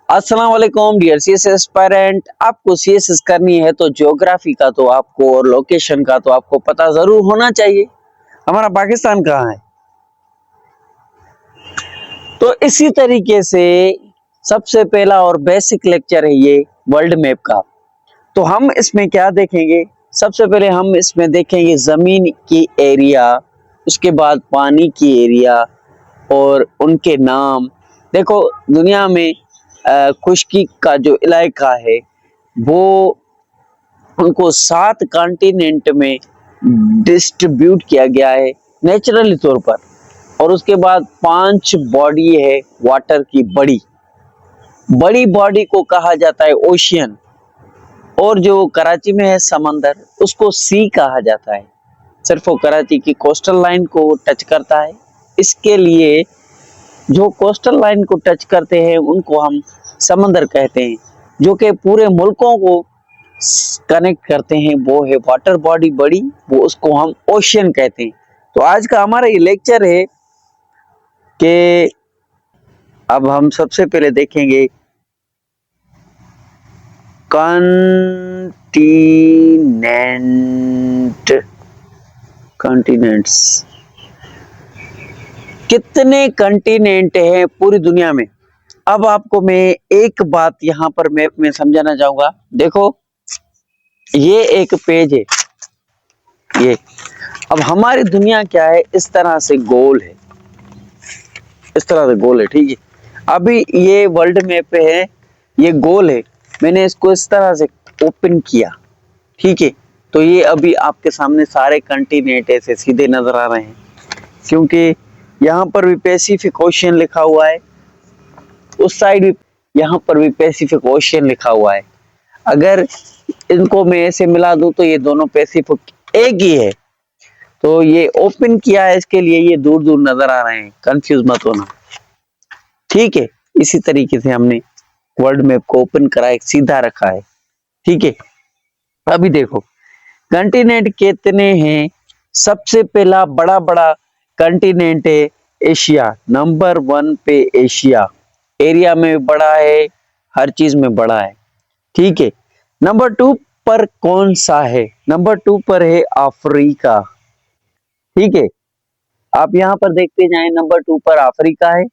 अस्सलाम वालेकुम dear CSS aspirant. आपको सीएसएस करनी है तो ज्योग्राफी का तो आपको और लोकेशन का तो आपको पता जरूर होना चाहिए हमारा पाकिस्तान कहाँ है। तो इसी तरीके से सबसे पहला और बेसिक लेक्चर है ये वर्ल्ड मैप का। तो हम इसमें क्या देखेंगे, सबसे पहले हम इसमें देखेंगे जमीन की एरिया, उसके बाद पानी की एरिया और उनके नाम। देखो दुनिया में खुश्की का जो इलाका है वो उनको 7 कॉन्टिनेंट में डिस्ट्रीब्यूट किया गया है नेचुरली तौर पर। और उसके बाद 5 बॉडी है वाटर की, बड़ी बड़ी बॉडी को कहा जाता है ओशियन। और जो कराची में है समंदर उसको सी कहा जाता है, सिर्फ वो कराची की कोस्टल लाइन को टच करता है। इसके लिए जो कोस्टल लाइन को टच करते हैं उनको हम समंदर कहते हैं, जो कि पूरे मुल्कों को कनेक्ट करते हैं वो है वाटर बॉडी बड़ी, वो उसको हम ओशियन कहते हैं। तो आज का हमारा ये लेक्चर है कि अब हम सबसे पहले देखेंगे कॉन्टिनेंट्स। कितने कॉन्टिनेंट हैं पूरी दुनिया में। अब आपको मैं एक बात यहाँ पर मैप में समझाना चाहूंगा। देखो ये एक पेज है, ये अब हमारी दुनिया क्या है, इस तरह से गोल है, इस तरह से गोल है, ठीक है। अभी ये वर्ल्ड मैप पे है, ये गोल है, मैंने इसको इस तरह से ओपन किया, ठीक है। तो ये अभी आपके सामने सारे कॉन्टिनेंट ऐसे सीधे नजर आ रहे हैं, क्योंकि यहाँ पर भी पैसिफिक ओशियन लिखा हुआ है, उस साइड भी यहाँ पर भी पैसिफिक ओशियन लिखा हुआ है। अगर इनको मैं ऐसे मिला दूं तो ये दोनों पैसिफिक एक ही है। तो ये ओपन किया है इसके लिए ये दूर दूर नजर आ रहे हैं, कंफ्यूज मत होना, ठीक है। इसी तरीके से हमने वर्ल्ड मैप को ओपन करा है, सीधा रखा है, ठीक है। अभी देखो कॉन्टिनेंट कितने हैं। सबसे पहला बड़ा बड़ा कॉन्टिनेंट है एशिया, नंबर 1 पे एशिया, एरिया में बड़ा है, हर चीज में बड़ा है, ठीक है। नंबर 2 पर कौन सा है, नंबर 2 पर है अफ्रीका, ठीक है। आप यहाँ पर देखते जाएं, नंबर 2 पर अफ्रीका है।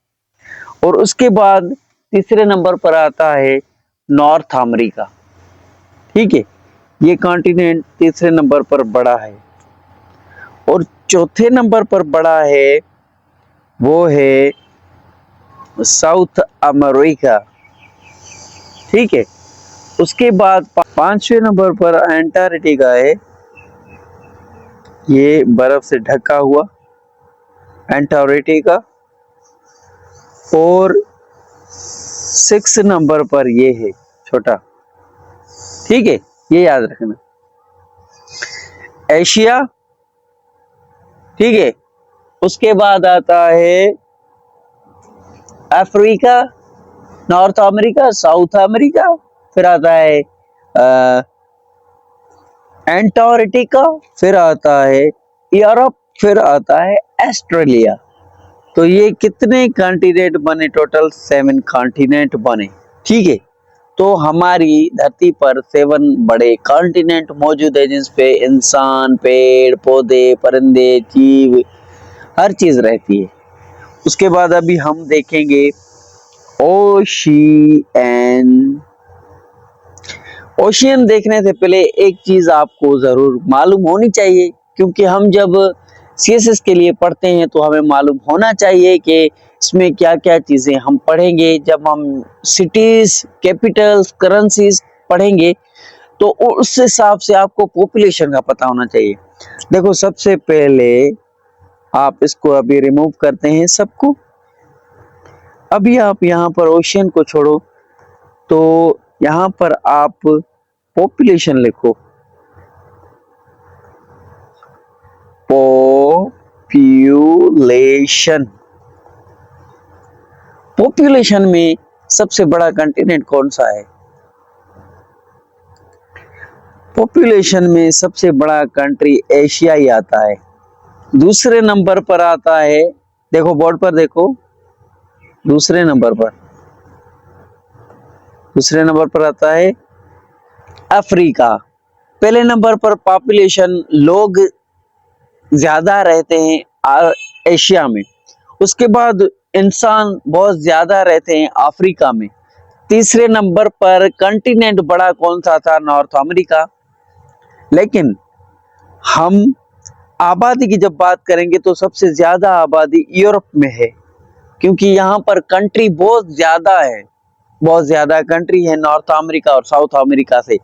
और उसके बाद तीसरे नंबर पर आता है नॉर्थ अमेरिका, ठीक है। ये कॉन्टिनेंट तीसरे नंबर पर बड़ा है। और चौथे नंबर पर बड़ा है वो है साउथ अमेरिका, ठीक है। उसके बाद 5वें नंबर पर अंटार्कटिका है, ये बर्फ से ढका हुआ अंटार्कटिका। और 6 नंबर पर ये है छोटा, ठीक है, ये याद रखना, एशिया, ठीक है। उसके बाद आता है Africa, north America, south America, फिर आता है अंटार्कटिका, फिर आता है यूरोप, फिर आता है ऑस्ट्रेलिया। तो ये कितने कॉन्टिनेंट बने, टोटल 7 कॉन्टिनेंट बने, ठीक है। तो हमारी धरती पर 7 बड़े कॉन्टिनेंट मौजूद है, जिसपे इंसान, पेड़ पौधे, परिंदे, जीव, हर चीज रहती है। उसके बाद अभी हम देखेंगे ओशियन। ओशियन देखने से पहले एक चीज आपको जरूर मालूम होनी चाहिए, क्योंकि हम जब सीएसएस के लिए पढ़ते हैं तो हमें मालूम होना चाहिए कि इसमें क्या क्या चीजें हम पढ़ेंगे। जब हम सिटीज, कैपिटल्स, करेंसीज पढ़ेंगे तो उस हिसाब से आपको पॉपुलेशन का पता होना चाहिए। देखो सबसे पहले आप इसको अभी रिमूव करते हैं सबको। अभी आप यहाँ पर ओशियन को छोड़ो, तो यहाँ पर आप पॉपुलेशन लिखो, पॉपुलेशन। पॉपुलेशन में सबसे बड़ा कॉन्टिनेंट कौन सा है? पॉपुलेशन में सबसे बड़ा कंट्री एशिया ही आता है। दूसरे नंबर पर आता है, देखो बोर्ड पर देखो, दूसरे नंबर पर दूसरे नंबर पर आता है अफ्रीका। पहले नंबर पर पॉपुलेशन लोग ज्यादा रहते हैं एशिया में। उसके बाद इंसान बहुत ज्यादा रहते हैं अफ्रीका में। तीसरे नंबर पर कंटिनेंट बड़ा कौन सा था? North America. लेकिन हम आबादी की जब बात करेंगे तो सबसे ज्यादा आबादी यूरोप में है, क्योंकि यहाँ पर कंट्री बहुत ज्यादा है, बहुत ज्यादा कंट्री है नॉर्थ अमेरिका और साउथ अमेरिका से।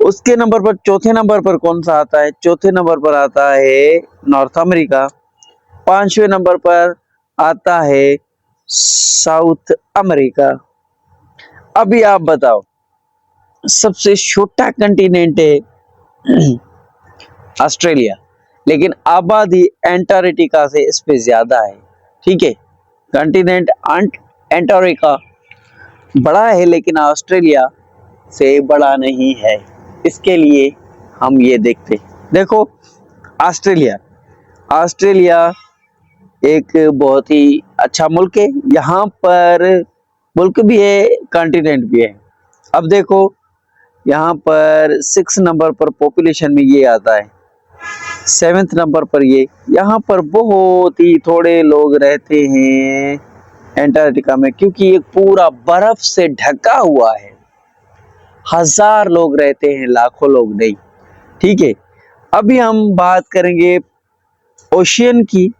उसके नंबर पर चौथे नंबर पर कौन सा आता है? चौथे नंबर पर आता है नॉर्थ अमेरिका। पांचवें नंबर पर आता है साउथ अमेरिका। अभी आप बताओ, सबसे छोटा कंटिनेंट है ऑस्ट्रेलिया, लेकिन आबादी एंटार्क्टिका से इस पे ज्यादा है। ठीक है, कंटिनेंट एंटार्क्टिका बड़ा है लेकिन ऑस्ट्रेलिया से बड़ा नहीं है। इसके लिए हम ये देखते देखो, ऑस्ट्रेलिया ऑस्ट्रेलिया एक बहुत ही अच्छा मुल्क है। यहाँ पर मुल्क भी है, कॉन्टिनेंट भी है। अब देखो, यहाँ पर 6 नंबर पर पॉपुलेशन में ये आता है, 7th नंबर पर ये। यहाँ पर बहुत ही थोड़े लोग रहते हैं एंटार्क्टिका में, क्योंकि ये पूरा बर्फ से ढका हुआ है। 1000 लोग रहते हैं, लाखों लोग नहीं। ठीक है, अभी हम बात करेंगे ओशियन की।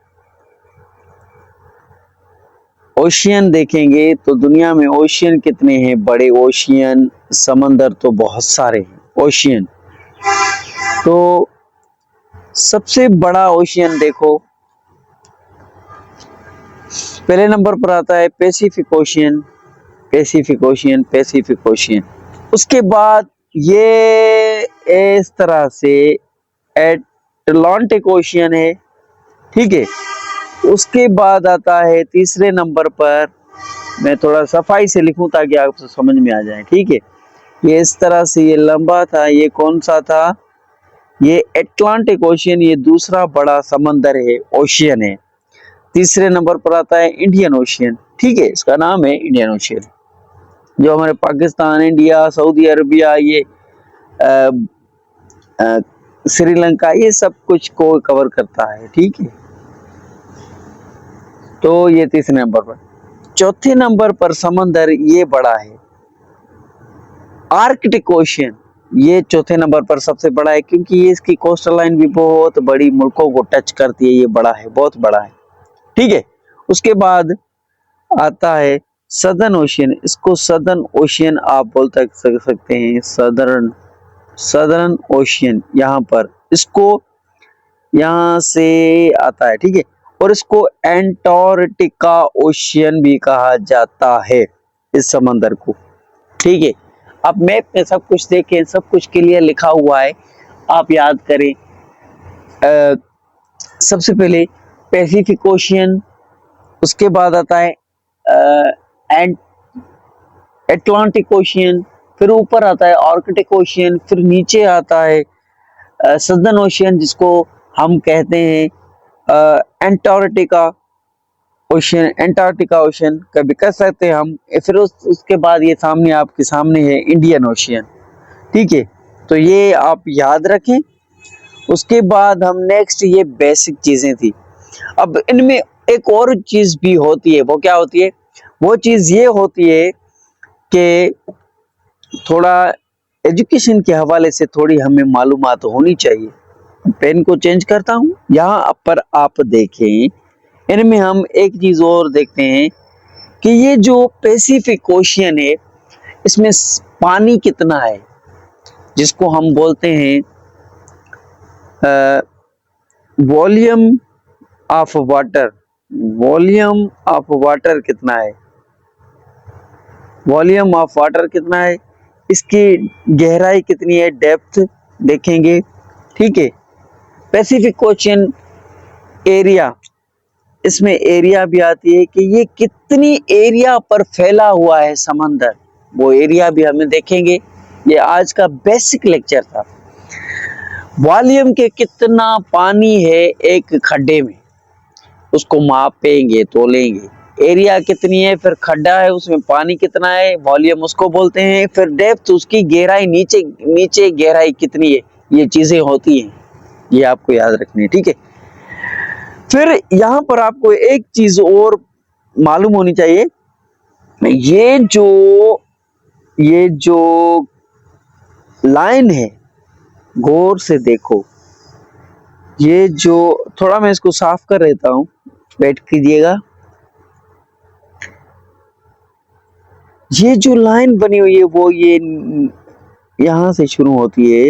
ओशियन देखेंगे तो दुनिया में ओशियन कितने हैं? बड़े ओशियन, समंदर तो बहुत सारे हैं ओशियन। तो सबसे बड़ा ओशियन देखो, पहले नंबर पर आता है Pacific ocean, Pacific ocean, Pacific ocean. उसके बाद ये इस तरह से एटलांटिक ओशियन है। ठीक है, उसके बाद आता है तीसरे नंबर पर, मैं थोड़ा सफाई से लिखूं ताकि आपको समझ में आ जाए। ठीक है, ये इस तरह से ये लंबा था, ये कौन सा था? ये एटलांटिक ओशियन, ये दूसरा बड़ा समंदर है, ओशियन है। तीसरे नंबर पर आता है इंडियन ओशियन। ठीक है, इसका नाम है इंडियन ओशियन, जो हमारे पाकिस्तान, इंडिया, सऊदी अरबिया, ये श्रीलंका, ये सब कुछ को कवर करता है। ठीक है, तो ये तीसरे नंबर पर। चौथे नंबर पर समंदर ये बड़ा है, आर्कटिक ओशियन। ये चौथे नंबर पर सबसे बड़ा है, क्योंकि ये इसकी कोस्टल लाइन भी बहुत बड़ी मुल्कों को टच करती है। ये बड़ा है, बहुत बड़ा है। ठीक है, उसके बाद आता है सदर्न ओशियन। इसको सदर्न ओशियन आप बोल सकते हैं, सदर्न ओशियन। यहाँ पर इसको यहाँ से आता है। ठीक है, और इसको एंटार्क्टिका ओशियन भी कहा जाता है, इस समंदर को। ठीक है, आप मैप में सब कुछ देखें, सब कुछ क्लियर लिखा हुआ है, आप याद करें। सबसे पहले पैसिफिक ओशियन, उसके बाद आता है एटलांटिक ओशियन, फिर ऊपर आता है आर्कटिक ओशियन, फिर नीचे आता है सदर्न ओशियन, जिसको हम कहते हैं एंटार्क्टिका ओशियन, एंटार्क्टिका ओशियन कभी कह सकते हैं हम। फिर उसके बाद ये सामने आपके सामने है इंडियन ओशियन। ठीक है, तो ये आप याद रखें। उसके बाद हम नेक्स्ट, ये बेसिक चीजें थी। अब इनमें एक और चीज भी होती है, वो क्या होती है? वो चीज ये होती है कि थोड़ा एजुकेशन के हवाले से थोड़ी हमें मालूमात होनी चाहिए। पेन को चेंज करता हूं, यहाँ पर आप देखें, इनमें हम एक चीज और देखते हैं कि ये जो पैसिफिक ओशियन है, इसमें पानी कितना है, जिसको हम बोलते हैं volume of water. Volume of water कितना है? वॉल्यूम ऑफ वाटर कितना है, इसकी गहराई कितनी है, डेप्थ देखेंगे। ठीक है, पैसिफिक ओशियन एरिया, इसमें एरिया भी आती है कि ये कितनी एरिया पर फैला हुआ है समंदर, वो एरिया भी हमें देखेंगे। ये आज का बेसिक लेक्चर था। वॉल्यूम के कितना पानी है एक खड्डे में, उसको मापेंगे, तोलेंगे। एरिया कितनी है, फिर खड्डा है उसमें पानी कितना है, वॉल्यूम उसको बोलते हैं, फिर डेप्थ उसकी गहराई, नीचे नीचे गहराई कितनी है, ये चीजें होती हैं, ये आपको याद रखनी है, ठीक है। फिर यहाँ पर आपको एक चीज और मालूम होनी चाहिए, ये जो लाइन है, गौर से देखो, ये जो, थोड़ा मैं इसको साफ कर देता हूं, वेट कीजिएगा। ये जो लाइन बनी हुई है वो ये यहां से शुरू होती है,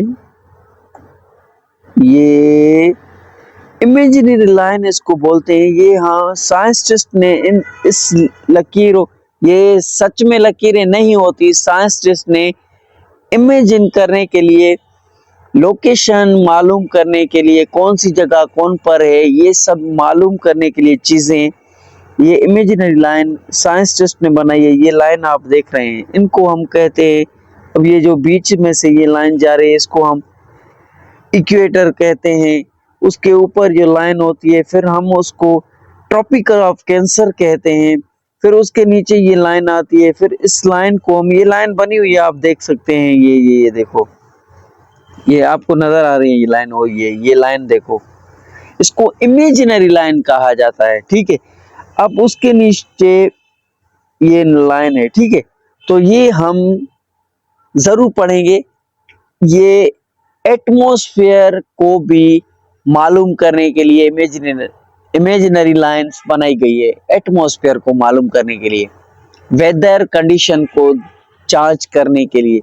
ये इमेजिनरी लाइन इसको बोलते हैं। ये हाँ साइंटिस्ट ने इस लकीरों, ये सच में लकीरें नहीं होती, साइंटिस्ट ने इमेजिन करने के लिए, लोकेशन मालूम करने के लिए, कौन सी जगह कौन पर है, ये सब मालूम करने के लिए चीजें, ये इमेजिनरी लाइन साइंटिस्ट ने बनाई है। ये लाइन आप देख रहे हैं, इनको हम कहते हैं, अब ये जो बीच में से ये लाइन जा रही है इसको हम इक्वेटर कहते हैं। उसके ऊपर जो लाइन होती है फिर हम उसको ट्रॉपिकल ऑफ कैंसर कहते हैं। फिर उसके नीचे ये लाइन आती है, फिर इस लाइन को हम, ये लाइन बनी हुई है आप देख सकते हैं, ये देखो, ये आपको नजर आ रही है ये लाइन, हो ये लाइन देखो, इसको इमेजिनरी लाइन कहा जाता है, ठीक है। अब उसके नीचे ये लाइन है, ठीक है, तो ये हम जरूर पढ़ेंगे। ये एटमॉस्फेयर को भी मालूम करने के लिए इमेजिनरी लाइंस बनाई गई है, एटमॉस्फेयर को मालूम करने के लिए, वेदर कंडीशन को जांच करने के लिए,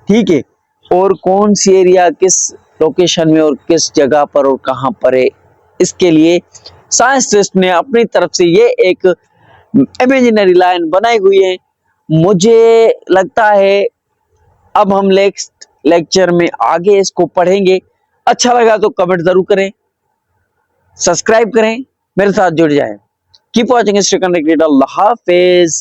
ठीक है, और कौन सी एरिया किस लोकेशन में और किस जगह पर और कहां पर है, इसके लिए साइंटिस्ट ने अपनी तरफ से ये एक इमेजिनरी लाइन बनाई हुई है। मुझे लगता है अब हम नेक्स्ट लेक्चर में आगे इसको पढ़ेंगे। अच्छा लगा तो कमेंट जरूर करें, सब्सक्राइब करें, मेरे साथ जुड़ जाएं। Keep watching history connected. अल्लाह हाफिज।